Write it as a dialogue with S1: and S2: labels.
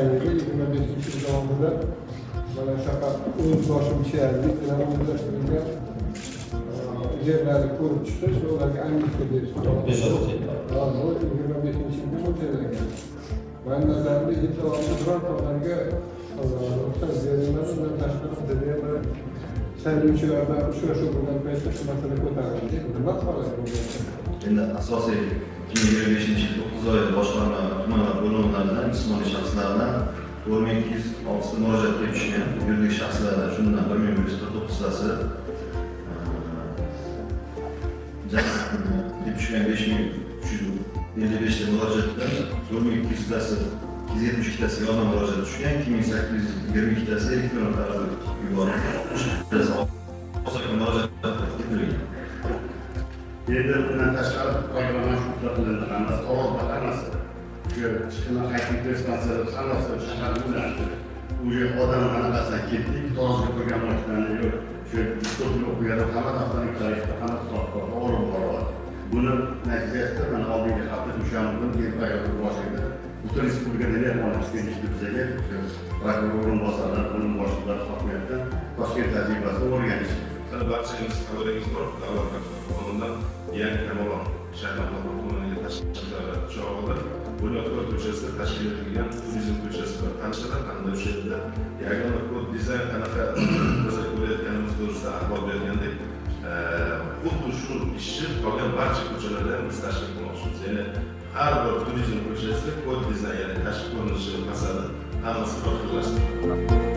S1: o'tgan yili 25-yil davomida mana shunaqa o'z boshimchalik bilan o'zlashtirilgan yerlarni ko'rib chiqish va ularga amnistiya berish. 25-yilga mo'ljallangan. Mani nazarimda yil davomida birorta ularga ruxsat berilmadi. Undan tashqari bizda yana saylovchilardan uchrashuv bo'lgan paytda shu masala ko'tarildi. Nima holat bo'lgan?
S2: Endi asosiy 2025-yil 9 oyda boshqarma tumanlar bo'limlaridan jismoniy shaxslardan 4206 murojaat kelib tushgan. Yuridik shaxslardan shundan 1149 tasi kelib tushgan 5355 ta murojaatdan 4200 tasi 272 tasi yozma murojaat tushgan, 2822 tasi elektron tarzda yuborilgan. Asosiy murojaatlar kiritilgan.
S3: Endi bundan tashqari programma shu qiladigan hammasi to'g'ri hammasi shu chiqimlar qaytib testatsiyalar hammasi shahar bo'lardi. U yer odam qanaqasidan ketdik, to'g'ri program ochgani yo'q. Shu to'g'ri o'qiyotgan hamma taqdirlik tarixda hamma to'g'ri boryapti. Buni natijasida mana oldingi hafta dushanba kuni hayotni boshida butun respublikada nelarni tegishli bizga prokuror o'rinbosarlar, bo'lim boshliqlari hokimiyatdan Toshkent tajribasini o'rganish.
S4: Barchamiz xabaringiz bor, davlat qonunidan yangi Kamolon shahar hokimiga tashkilotlar chog'ida Bunyodkor ko'chasida tashkil etilgan turizm ko'chasi bilan tanishadilar hamda o'sha yerda yagona kod dizayn qanaqa biz ko'rayotganimiz to'g'risida axborot bergandek xuddi shu ishni qolgan barcha ko'chalarda biz tashkil qilmoqchimiz. Ya'ni har bir turizm ko'chasida kod dizayn, ya'ni tashqi ko'rinishi masalan hammasi bir xillashtiriladi.